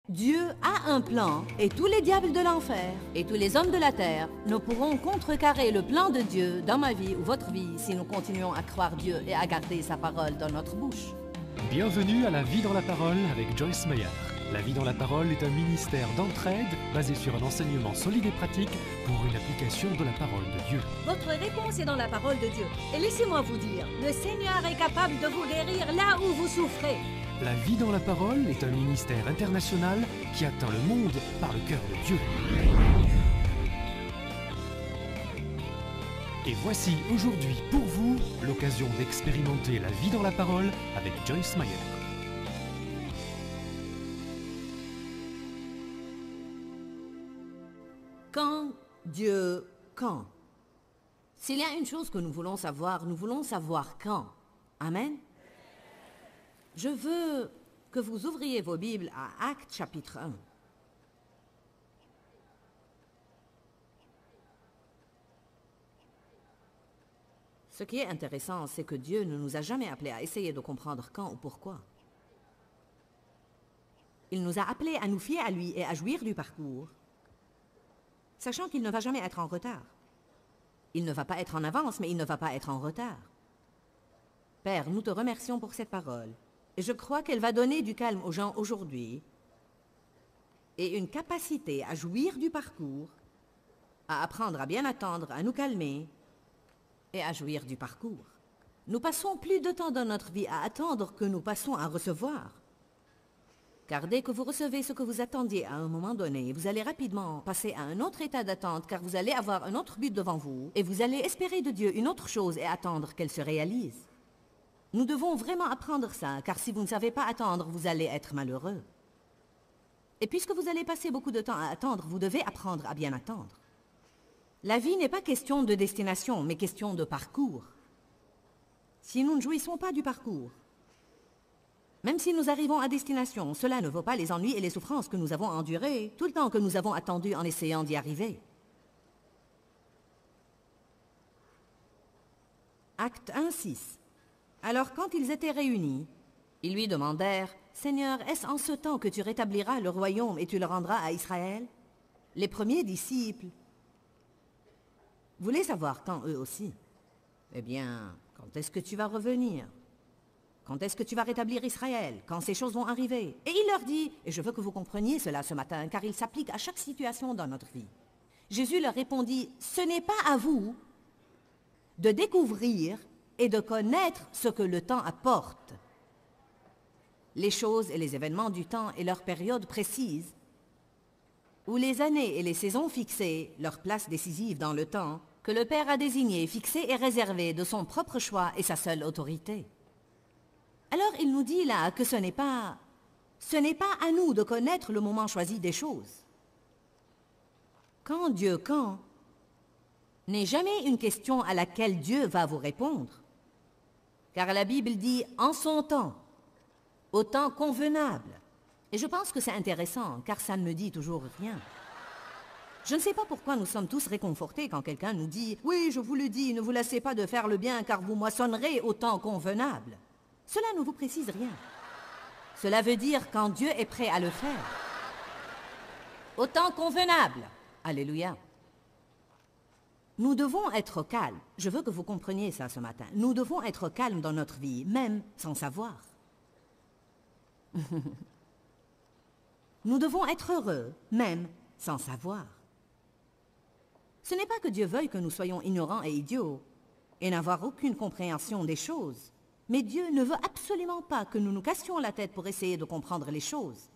Dieu a un plan et tous les diables de l'enfer et tous les hommes de la terre ne pourront contrecarrer le plan de Dieu dans ma vie ou votre vie si nous continuons à croire Dieu et à garder sa parole dans notre bouche. Bienvenue à La Vie dans la Parole avec Joyce Meyer. La Vie dans la Parole est un ministère d'entraide basé sur un enseignement solide et pratique pour une application de la parole de Dieu. Votre réponse est dans la parole de Dieu. Et laissez-moi vous dire, le Seigneur est capable de vous guérir là où vous souffrez. La Vie dans la Parole est un ministère international qui atteint le monde par le cœur de Dieu. Et voici aujourd'hui pour vous l'occasion d'expérimenter la vie dans la parole avec Joyce Meyer. Quand Dieu, quand? S'il y a une chose que nous voulons savoir quand. Amen? Je veux que vous ouvriez vos Bibles à Actes chapitre 1. Ce qui est intéressant, c'est que Dieu ne nous a jamais appelés à essayer de comprendre quand ou pourquoi. Il nous a appelés à nous fier à lui et à jouir du parcours, sachant qu'il ne va jamais être en retard. Il ne va pas être en avance, mais il ne va pas être en retard. Père, nous te remercions pour cette parole. Et je crois qu'elle va donner du calme aux gens aujourd'hui et une capacité à jouir du parcours, à apprendre à bien attendre, à nous calmer et à jouir du parcours. Nous passons plus de temps dans notre vie à attendre que nous passons à recevoir. Car dès que vous recevez ce que vous attendiez à un moment donné, vous allez rapidement passer à un autre état d'attente car vous allez avoir un autre but devant vous et vous allez espérer de Dieu une autre chose et attendre qu'elle se réalise. Nous devons vraiment apprendre ça, car si vous ne savez pas attendre, vous allez être malheureux. Et puisque vous allez passer beaucoup de temps à attendre, vous devez apprendre à bien attendre. La vie n'est pas question de destination, mais question de parcours. Si nous ne jouissons pas du parcours, même si nous arrivons à destination, cela ne vaut pas les ennuis et les souffrances que nous avons endurées tout le temps que nous avons attendu en essayant d'y arriver. Acte 1, 6. Alors quand ils étaient réunis, ils lui demandèrent, « Seigneur, est-ce en ce temps que tu rétabliras le royaume et tu le rendras à Israël ?» Les premiers disciples voulaient savoir quand eux aussi. « Eh bien, quand est-ce que tu vas revenir? Quand est-ce que tu vas rétablir Israël? Quand ces choses vont arriver? » Et il leur dit, et je veux que vous compreniez cela ce matin, car il s'applique à chaque situation dans notre vie. Jésus leur répondit, « Ce n'est pas à vous de découvrir et de connaître ce que le temps apporte. Les choses et les événements du temps et leur période précise, ou les années et les saisons fixées, leur place décisive dans le temps, que le Père a désigné, fixé et réservé de son propre choix et sa seule autorité. Alors il nous dit là que ce n'est pas à nous de connaître le moment choisi des choses. Quand Dieu quand n'est jamais une question à laquelle Dieu va vous répondre. Car la Bible dit « en son temps », au temps convenable. Et je pense que c'est intéressant, car ça ne me dit toujours rien. Je ne sais pas pourquoi nous sommes tous réconfortés quand quelqu'un nous dit « Oui, je vous le dis, ne vous lassez pas de faire le bien, car vous moissonnerez au temps convenable. » Cela ne vous précise rien. Cela veut dire quand Dieu est prêt à le faire. Au temps convenable. Alléluia. Nous devons être calmes. Je veux que vous compreniez ça ce matin. Nous devons être calmes dans notre vie, même sans savoir. Nous devons être heureux, même sans savoir. Ce n'est pas que Dieu veuille que nous soyons ignorants et idiots et n'avoir aucune compréhension des choses. Mais Dieu ne veut absolument pas que nous nous cassions la tête pour essayer de comprendre les choses.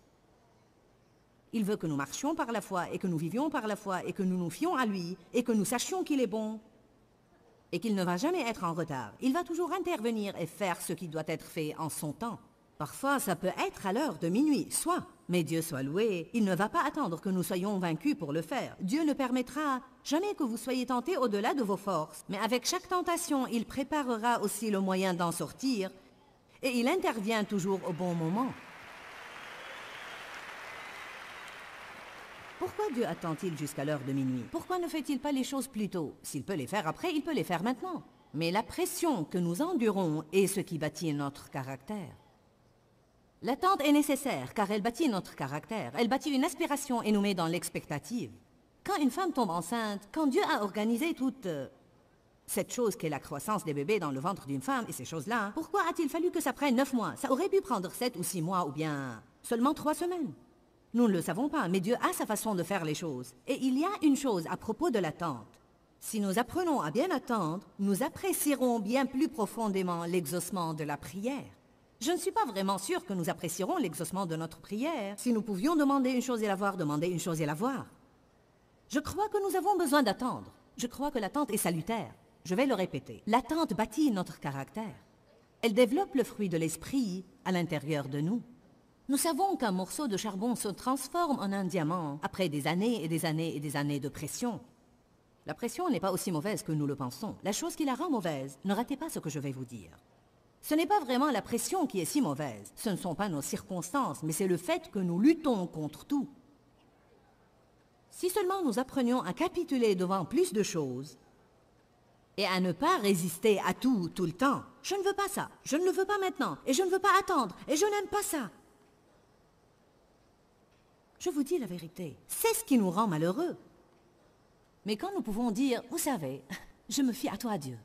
Il veut que nous marchions par la foi et que nous vivions par la foi et que nous nous fions à lui et que nous sachions qu'il est bon et qu'il ne va jamais être en retard. Il va toujours intervenir et faire ce qui doit être fait en son temps. Parfois, ça peut être à l'heure de minuit, soit, mais Dieu soit loué, il ne va pas attendre que nous soyons vaincus pour le faire. Dieu ne permettra jamais que vous soyez tentés au-delà de vos forces, mais avec chaque tentation, il préparera aussi le moyen d'en sortir et il intervient toujours au bon moment. Pourquoi Dieu attend-il jusqu'à l'heure de minuit? Pourquoi ne fait-il pas les choses plus tôt? S'il peut les faire après, il peut les faire maintenant. Mais la pression que nous endurons est ce qui bâtit notre caractère. L'attente est nécessaire car elle bâtit notre caractère. Elle bâtit une aspiration et nous met dans l'expectative. Quand une femme tombe enceinte, quand Dieu a organisé toute cette chose qu'est la croissance des bébés dans le ventre d'une femme et ces choses-là, pourquoi a-t-il fallu que ça prenne 9 mois? Ça aurait pu prendre 7 ou 6 mois ou bien seulement 3 semaines. Nous ne le savons pas, mais Dieu a sa façon de faire les choses. Et il y a une chose à propos de l'attente. Si nous apprenons à bien attendre, nous apprécierons bien plus profondément l'exaucement de la prière. Je ne suis pas vraiment sûre que nous apprécierons l'exaucement de notre prière si nous pouvions demander une chose et l'avoir, demander une chose et l'avoir. Je crois que nous avons besoin d'attendre. Je crois que l'attente est salutaire. Je vais le répéter. L'attente bâtit notre caractère. Elle développe le fruit de l'esprit à l'intérieur de nous. Nous savons qu'un morceau de charbon se transforme en un diamant après des années et des années et des années de pression. La pression n'est pas aussi mauvaise que nous le pensons. La chose qui la rend mauvaise, ne ratez pas ce que je vais vous dire. Ce n'est pas vraiment la pression qui est si mauvaise. Ce ne sont pas nos circonstances, mais c'est le fait que nous luttons contre tout. Si seulement nous apprenions à capituler devant plus de choses et à ne pas résister à tout, tout le temps. Je ne veux pas ça, je ne le veux pas maintenant, et je ne veux pas attendre, et je n'aime pas ça. Je vous dis la vérité, c'est ce qui nous rend malheureux. Mais quand nous pouvons dire, vous savez, je me fie à toi, Dieu.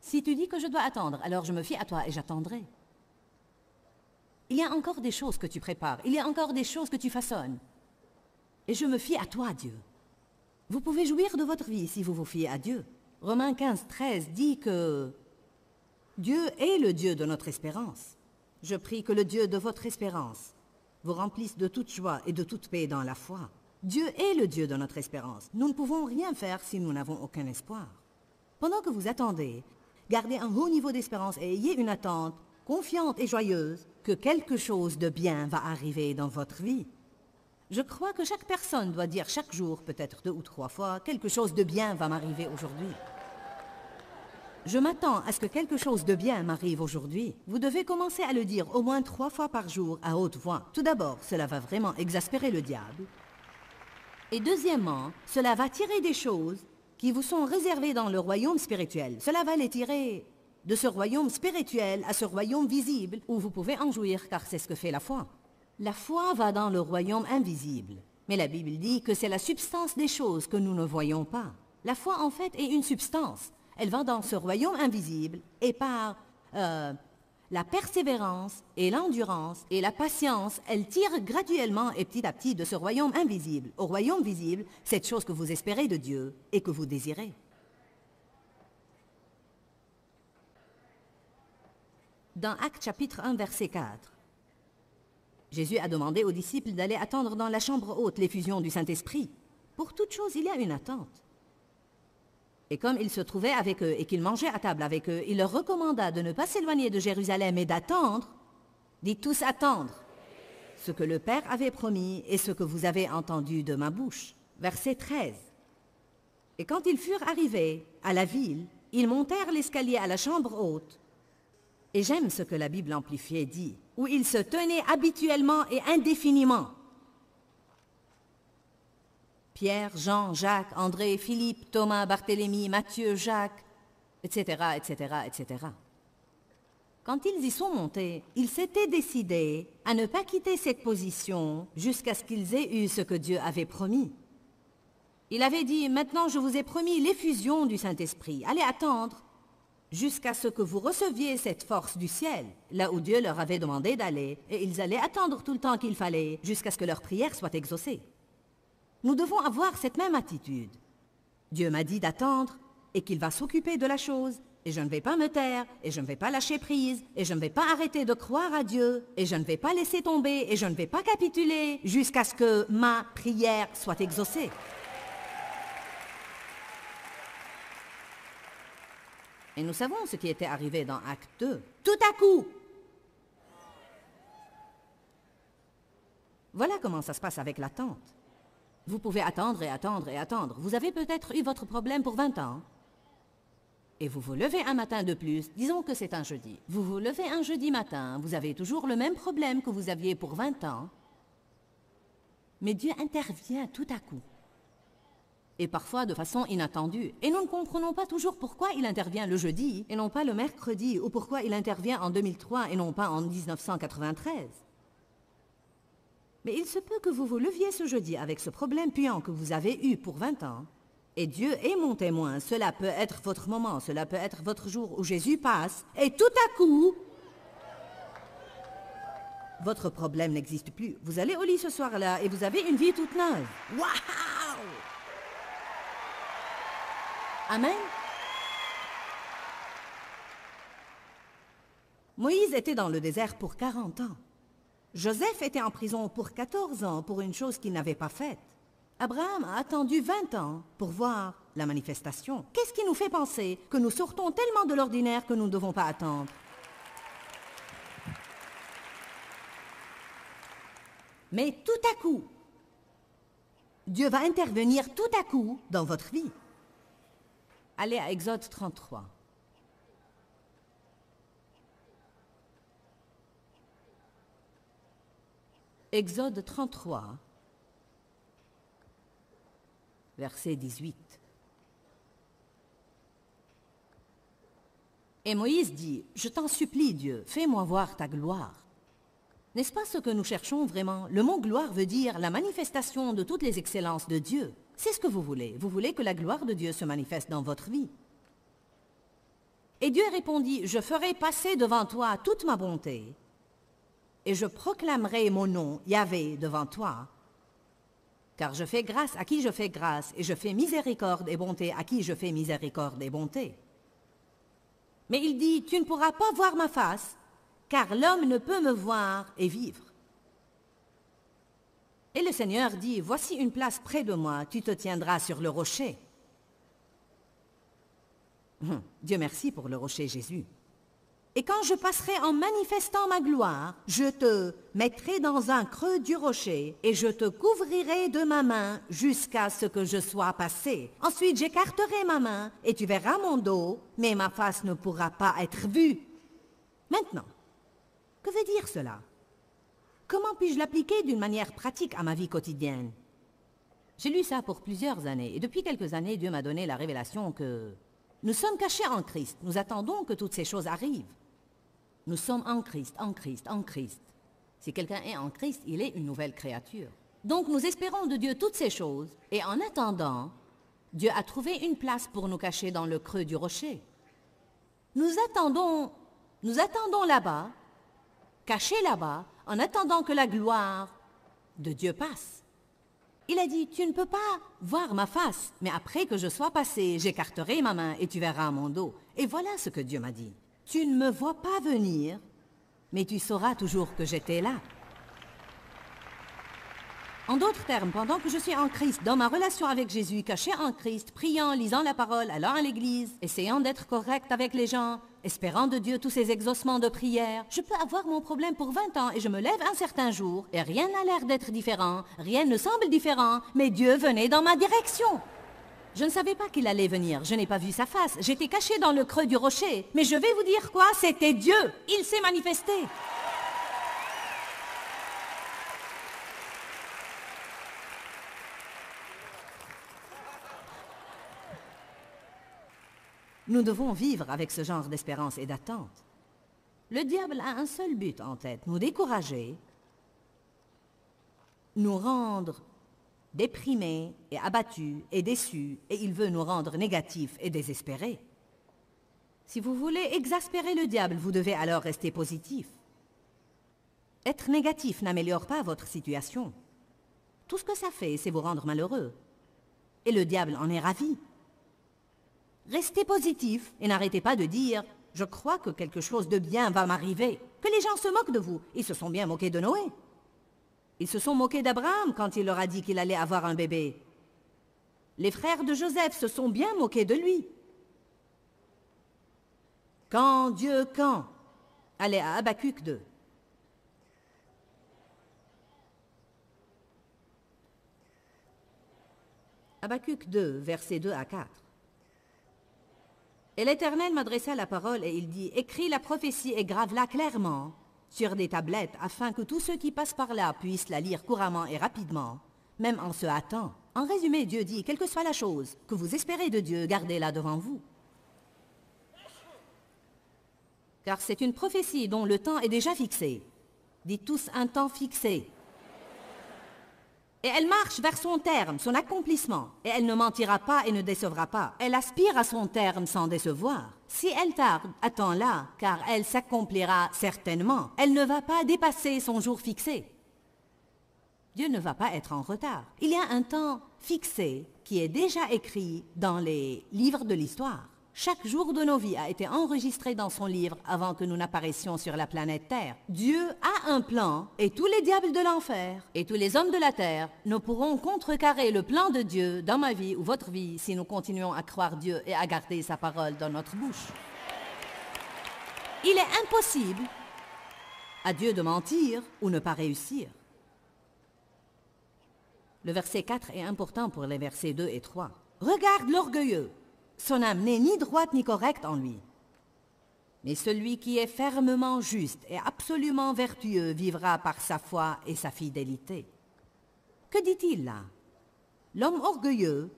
Si tu dis que je dois attendre, alors je me fie à toi et j'attendrai. Il y a encore des choses que tu prépares, il y a encore des choses que tu façonnes. Et je me fie à toi, Dieu. Vous pouvez jouir de votre vie si vous vous fiez à Dieu. Romains 15, 13 dit que Dieu est le Dieu de notre espérance. Je prie que le Dieu de votre espérance vous remplisse de toute joie et de toute paix dans la foi. Dieu est le Dieu de notre espérance. Nous ne pouvons rien faire si nous n'avons aucun espoir. Pendant que vous attendez, gardez un haut niveau d'espérance et ayez une attente confiante et joyeuse que quelque chose de bien va arriver dans votre vie. Je crois que chaque personne doit dire chaque jour, peut-être 2 ou 3 fois, quelque chose de bien va m'arriver aujourd'hui. Je m'attends à ce que quelque chose de bien m'arrive aujourd'hui. Vous devez commencer à le dire au moins 3 fois par jour à haute voix. Tout d'abord, cela va vraiment exaspérer le diable. Et deuxièmement, cela va tirer des choses qui vous sont réservées dans le royaume spirituel. Cela va les tirer de ce royaume spirituel à ce royaume visible où vous pouvez en jouir car c'est ce que fait la foi. La foi va dans le royaume invisible. Mais la Bible dit que c'est la substance des choses que nous ne voyons pas. La foi en fait est une substance. Elle va dans ce royaume invisible et par la persévérance et l'endurance et la patience, elle tire graduellement et petit à petit de ce royaume invisible au royaume visible cette chose que vous espérez de Dieu et que vous désirez. Dans Actes chapitre 1, verset 4, Jésus a demandé aux disciples d'aller attendre dans la chambre haute l'effusion du Saint-Esprit. Pour toute chose, il y a une attente. Et comme il se trouvait avec eux et qu'il mangeait à table avec eux, il leur recommanda de ne pas s'éloigner de Jérusalem et d'attendre, dites tous attendre, ce que le Père avait promis et ce que vous avez entendu de ma bouche. Verset 13. Et quand ils furent arrivés à la ville, ils montèrent l'escalier à la chambre haute. Et j'aime ce que la Bible amplifiée dit, où ils se tenaient habituellement et indéfiniment. Pierre, Jean, Jacques, André, Philippe, Thomas, Barthélemy, Matthieu, Jacques, etc., etc., etc. Quand ils y sont montés, ils s'étaient décidés à ne pas quitter cette position jusqu'à ce qu'ils aient eu ce que Dieu avait promis. Il avait dit, maintenant je vous ai promis l'effusion du Saint-Esprit. Allez attendre jusqu'à ce que vous receviez cette force du ciel, là où Dieu leur avait demandé d'aller, et ils allaient attendre tout le temps qu'il fallait jusqu'à ce que leur prière soit exaucée. Nous devons avoir cette même attitude. Dieu m'a dit d'attendre et qu'il va s'occuper de la chose, et je ne vais pas me taire, et je ne vais pas lâcher prise, et je ne vais pas arrêter de croire à Dieu, et je ne vais pas laisser tomber, et je ne vais pas capituler jusqu'à ce que ma prière soit exaucée. Et nous savons ce qui était arrivé dans Acte 2. Tout à coup! Voilà comment ça se passe avec l'attente. Vous pouvez attendre et attendre et attendre. Vous avez peut-être eu votre problème pour 20 ans. Et vous vous levez un matin de plus, disons que c'est un jeudi. Vous vous levez un jeudi matin, vous avez toujours le même problème que vous aviez pour 20 ans. Mais Dieu intervient tout à coup. et parfois de façon inattendue. Et nous ne comprenons pas toujours pourquoi il intervient le jeudi et non pas le mercredi, ou pourquoi il intervient en 2003 et non pas en 1993. Mais il se peut que vous vous leviez ce jeudi avec ce problème puant que vous avez eu pour 20 ans. Et Dieu est mon témoin, cela peut être votre moment, cela peut être votre jour où Jésus passe, et tout à coup, votre problème n'existe plus. Vous allez au lit ce soir-là et vous avez une vie toute neuve. Waouh! Amen. Moïse était dans le désert pour 40 ans. Joseph était en prison pour 14 ans pour une chose qu'il n'avait pas faite. Abraham a attendu 20 ans pour voir la manifestation. Qu'est-ce qui nous fait penser que nous sortons tellement de l'ordinaire que nous ne devons pas attendre? Mais tout à coup, Dieu va intervenir tout à coup dans votre vie. Allez à Exode 33. Exode 33, verset 18. Et Moïse dit, « Je t'en supplie, Dieu, fais-moi voir ta gloire. » N'est-ce pas ce que nous cherchons vraiment? Le mot gloire veut dire la manifestation de toutes les excellences de Dieu. C'est ce que vous voulez. Vous voulez que la gloire de Dieu se manifeste dans votre vie. Et Dieu répondit, « Je ferai passer devant toi toute ma bonté, et je proclamerai mon nom, Yahvé, devant toi, car je fais grâce à qui je fais grâce, et je fais miséricorde et bonté à qui je fais miséricorde et bonté. » Mais il dit, « Tu ne pourras pas voir ma face, car l'homme ne peut me voir et vivre. » Et le Seigneur dit, « Voici une place près de moi, tu te tiendras sur le rocher. » Dieu merci pour le rocher Jésus. « Et quand je passerai en manifestant ma gloire, je te mettrai dans un creux du rocher et je te couvrirai de ma main jusqu'à ce que je sois passé. Ensuite j'écarterai ma main et tu verras mon dos, mais ma face ne pourra pas être vue. » Maintenant, que veut dire cela? Comment puis-je l'appliquer d'une manière pratique à ma vie quotidienne? J'ai lu ça pour plusieurs années et depuis quelques années, Dieu m'a donné la révélation que nous sommes cachés en Christ. Nous attendons que toutes ces choses arrivent. Nous sommes en Christ, en Christ, en Christ. Si quelqu'un est en Christ, il est une nouvelle créature. Donc nous espérons de Dieu toutes ces choses et en attendant, Dieu a trouvé une place pour nous cacher dans le creux du rocher. Nous attendons là-bas, cachés là-bas, en attendant que la gloire de Dieu passe. Il a dit, « Tu ne peux pas voir ma face, mais après que je sois passé, j'écarterai ma main et tu verras mon dos. » Et voilà ce que Dieu m'a dit. « Tu ne me vois pas venir, mais tu sauras toujours que j'étais là. » En d'autres termes, pendant que je suis en Christ, dans ma relation avec Jésus, caché en Christ, priant, lisant la parole, allant à l'église, essayant d'être correct avec les gens, espérant de Dieu tous ces exaucements de prière, je peux avoir mon problème pour 20 ans et je me lève un certain jour et rien n'a l'air d'être différent, rien ne semble différent, mais Dieu venait dans ma direction. Je ne savais pas qu'il allait venir, je n'ai pas vu sa face, j'étais caché dans le creux du rocher. Mais je vais vous dire quoi, c'était Dieu, il s'est manifesté. Nous devons vivre avec ce genre d'espérance et d'attente. Le diable a un seul but en tête, nous décourager, nous rendre déprimés et abattus et déçus, et il veut nous rendre négatifs et désespérés. Si vous voulez exaspérer le diable, vous devez alors rester positif. Être négatif n'améliore pas votre situation. Tout ce que ça fait, c'est vous rendre malheureux. Et le diable en est ravi. Restez positif et n'arrêtez pas de dire « Je crois que quelque chose de bien va m'arriver ». Que les gens se moquent de vous. Ils se sont bien moqués de Noé. Ils se sont moqués d'Abraham quand il leur a dit qu'il allait avoir un bébé. Les frères de Joseph se sont bien moqués de lui. Quand Dieu, quand? Allez à Habacuc 2. Habacuc 2, versets 2 à 4. Et l'Éternel m'adressa la parole et il dit, « Écris la prophétie et grave-la clairement sur des tablettes, afin que tous ceux qui passent par là puissent la lire couramment et rapidement, même en se hâtant. En résumé, Dieu dit, quelle que soit la chose que vous espérez de Dieu, gardez-la devant vous. Car c'est une prophétie dont le temps est déjà fixé. Dites tous un temps fixé. Et elle marche vers son terme, son accomplissement. Et elle ne mentira pas et ne décevra pas. Elle aspire à son terme sans décevoir. Si elle tarde, attends-la, car elle s'accomplira certainement. Elle ne va pas dépasser son jour fixé. Dieu ne va pas être en retard. Il y a un temps fixé qui est déjà écrit dans les livres de l'histoire. Chaque jour de nos vies a été enregistré dans son livre avant que nous n'apparaissions sur la planète Terre. Dieu a un plan et tous les diables de l'enfer et tous les hommes de la terre ne pourront contrecarrer le plan de Dieu dans ma vie ou votre vie si nous continuons à croire Dieu et à garder sa parole dans notre bouche. Il est impossible à Dieu de mentir ou ne pas réussir. Le verset 4 est important pour les versets 2 et 3. Regarde l'orgueilleux. Son âme n'est ni droite ni correcte en lui. Mais celui qui est fermement juste et absolument vertueux vivra par sa foi et sa fidélité. Que dit-il là? L'homme orgueilleux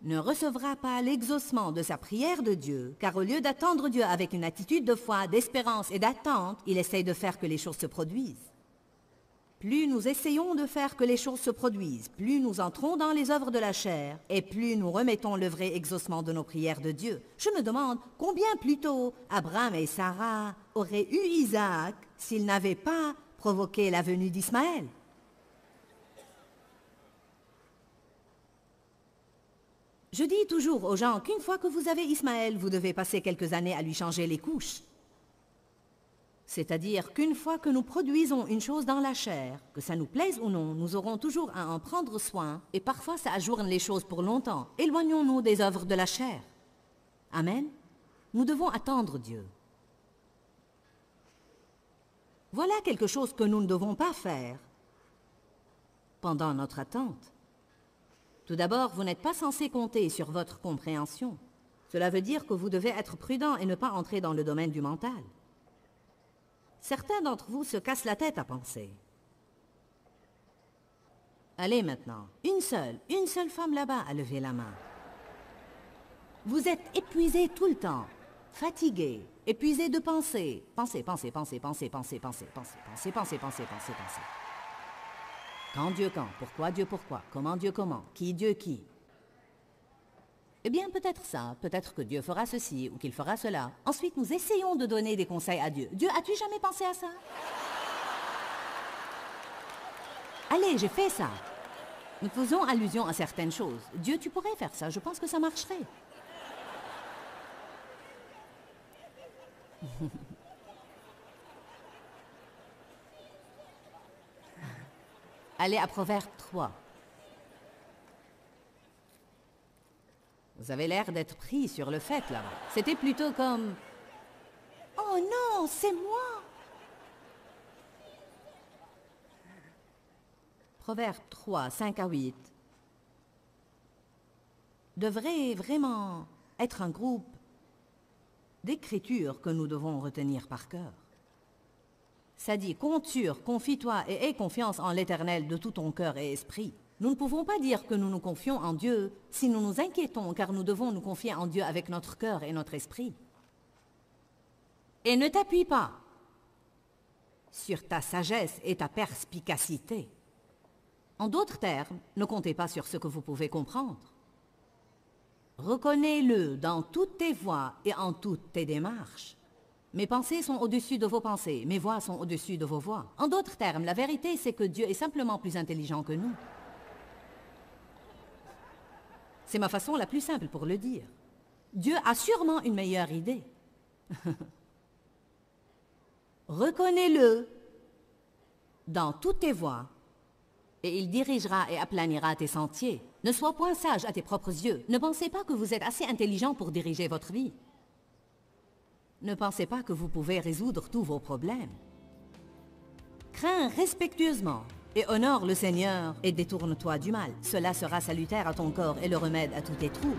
ne recevra pas l'exaucement de sa prière de Dieu, car au lieu d'attendre Dieu avec une attitude de foi, d'espérance et d'attente, il essaye de faire que les choses se produisent. Plus nous essayons de faire que les choses se produisent, plus nous entrons dans les œuvres de la chair et plus nous remettons le vrai exaucement de nos prières de Dieu. Je me demande combien plus tôt Abraham et Sarah auraient eu Isaac s'ils n'avaient pas provoqué la venue d'Ismaël. Je dis toujours aux gens qu'une fois que vous avez Ismaël, vous devez passer quelques années à lui changer les couches. C'est-à-dire qu'une fois que nous produisons une chose dans la chair, que ça nous plaise ou non, nous aurons toujours à en prendre soin et parfois ça ajourne les choses pour longtemps. Éloignons-nous des œuvres de la chair. Amen. Nous devons attendre Dieu. Voilà quelque chose que nous ne devons pas faire pendant notre attente. Tout d'abord, vous n'êtes pas censé compter sur votre compréhension. Cela veut dire que vous devez être prudent et ne pas entrer dans le domaine du mental. Certains d'entre vous se cassent la tête à penser. Allez maintenant, une seule femme là-bas a levé la main. Vous êtes épuisé tout le temps, fatigué, épuisé de penser. Pensez. Quand Dieu quand, pourquoi Dieu pourquoi, comment Dieu comment, qui Dieu qui. Eh bien, peut-être ça, peut-être que Dieu fera ceci ou qu'il fera cela. Ensuite, nous essayons de donner des conseils à Dieu. Dieu, as-tu jamais pensé à ça? Allez, j'ai fait ça. Nous faisons allusion à certaines choses. Dieu, tu pourrais faire ça, je pense que ça marcherait. Allez à Proverbe 3. Vous avez l'air d'être pris sur le fait, là. C'était plutôt comme... Oh non, c'est moi! Proverbe 3, 5 à 8 devrait vraiment être un groupe d'écriture que nous devons retenir par cœur. Ça dit, compte sur, confie-toi et aie confiance en l'Éternel de tout ton cœur et esprit. Nous ne pouvons pas dire que nous nous confions en Dieu si nous nous inquiétons, car nous devons nous confier en Dieu avec notre cœur et notre esprit. Et ne t'appuie pas sur ta sagesse et ta perspicacité. En d'autres termes, ne comptez pas sur ce que vous pouvez comprendre. Reconnais-le dans toutes tes voies et en toutes tes démarches. Mes pensées sont au-dessus de vos pensées, mes voies sont au-dessus de vos voies. En d'autres termes, la vérité, c'est que Dieu est simplement plus intelligent que nous. C'est ma façon la plus simple pour le dire. Dieu a sûrement une meilleure idée. Reconnais-le dans toutes tes voies et il dirigera et aplanira tes sentiers. Ne sois point sage à tes propres yeux. Ne pensez pas que vous êtes assez intelligent pour diriger votre vie. Ne pensez pas que vous pouvez résoudre tous vos problèmes. Crains respectueusement et honore le Seigneur et détourne-toi du mal. Cela sera salutaire à ton corps et le remède à tous tes troubles.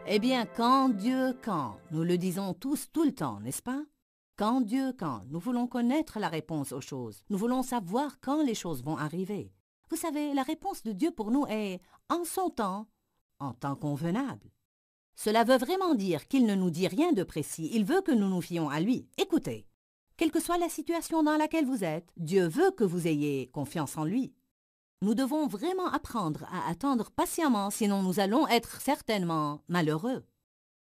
Eh bien, quand Dieu, quand, nous le disons tous tout le temps, n'est-ce pas? Quand Dieu, quand, nous voulons connaître la réponse aux choses. Nous voulons savoir quand les choses vont arriver. Vous savez, la réponse de Dieu pour nous est en son temps, en temps convenable. Cela veut vraiment dire qu'il ne nous dit rien de précis, il veut que nous nous fions à lui. Écoutez, quelle que soit la situation dans laquelle vous êtes, Dieu veut que vous ayez confiance en lui. Nous devons vraiment apprendre à attendre patiemment, sinon nous allons être certainement malheureux.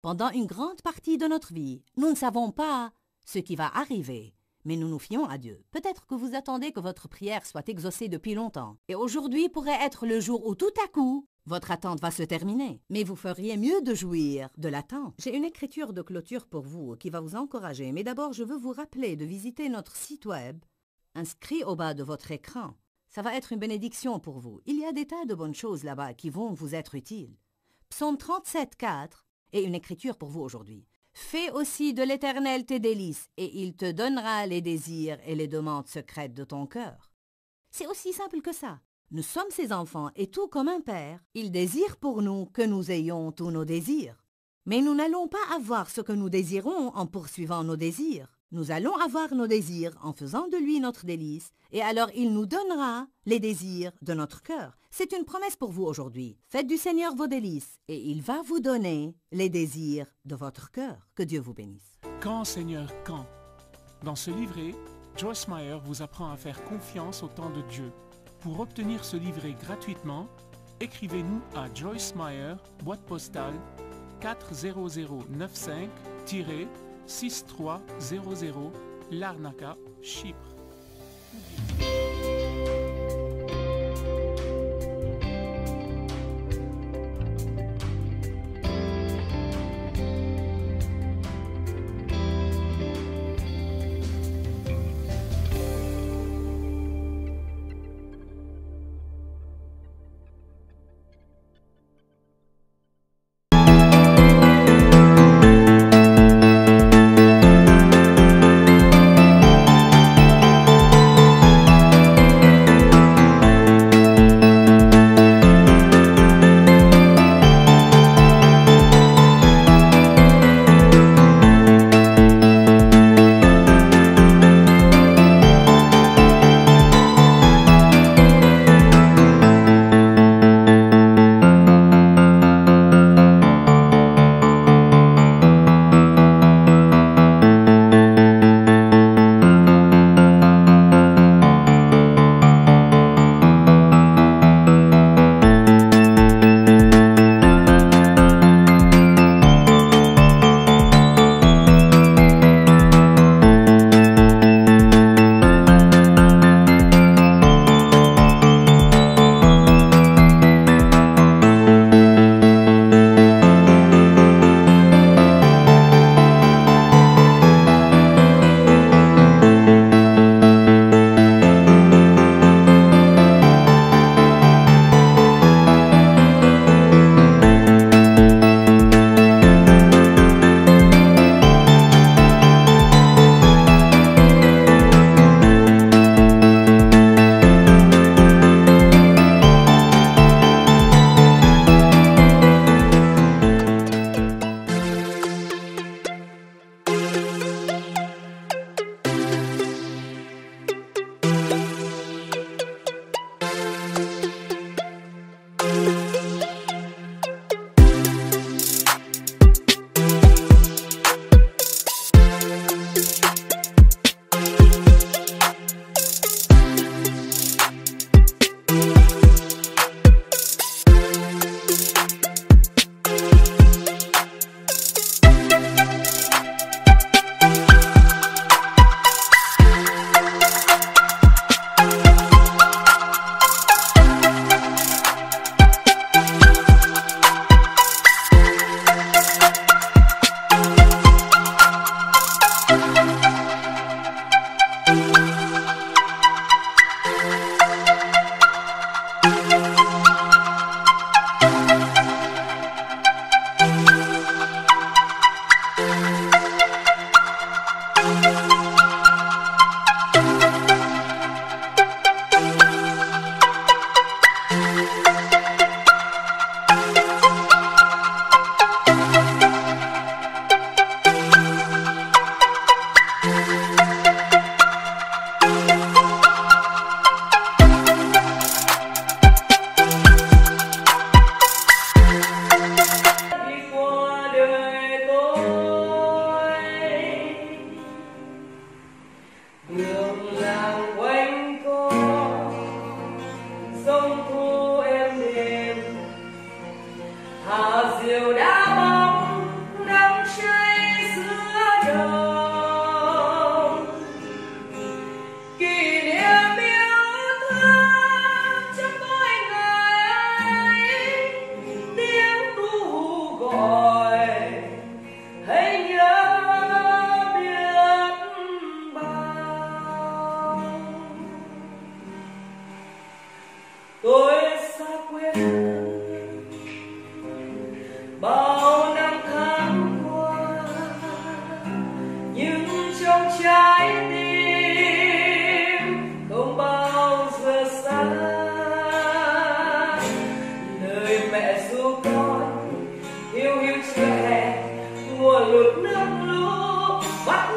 Pendant une grande partie de notre vie, nous ne savons pas ce qui va arriver, mais nous nous fions à Dieu. Peut-être que vous attendez que votre prière soit exaucée depuis longtemps, et aujourd'hui pourrait être le jour où tout à coup, votre attente va se terminer. Mais vous feriez mieux de jouir de l'attente. J'ai une écriture de clôture pour vous qui va vous encourager, mais d'abord je veux vous rappeler de visiter notre site web, inscrit au bas de votre écran. Ça va être une bénédiction pour vous. Il y a des tas de bonnes choses là-bas qui vont vous être utiles. Psaume 37, 4 et une écriture pour vous aujourd'hui. Fais aussi de l'Éternel tes délices, et il te donnera les désirs et les demandes secrètes de ton cœur. C'est aussi simple que ça. Nous sommes ses enfants, et tout comme un père, il désire pour nous que nous ayons tous nos désirs. Mais nous n'allons pas avoir ce que nous désirons en poursuivant nos désirs. Nous allons avoir nos désirs en faisant de lui notre délice, et alors il nous donnera les désirs de notre cœur. C'est une promesse pour vous aujourd'hui. Faites du Seigneur vos délices, et il va vous donner les désirs de votre cœur. Que Dieu vous bénisse. Quand, Seigneur, quand? Dans ce livret, Joyce Meyer vous apprend à faire confiance au temps de Dieu. Pour obtenir ce livret gratuitement, écrivez-nous à Joyce Meyer, boîte postale 40095-6300, Larnaca, Chypre. dù con yêu yêu chưa hẹn mùa lụt nước lũ bắt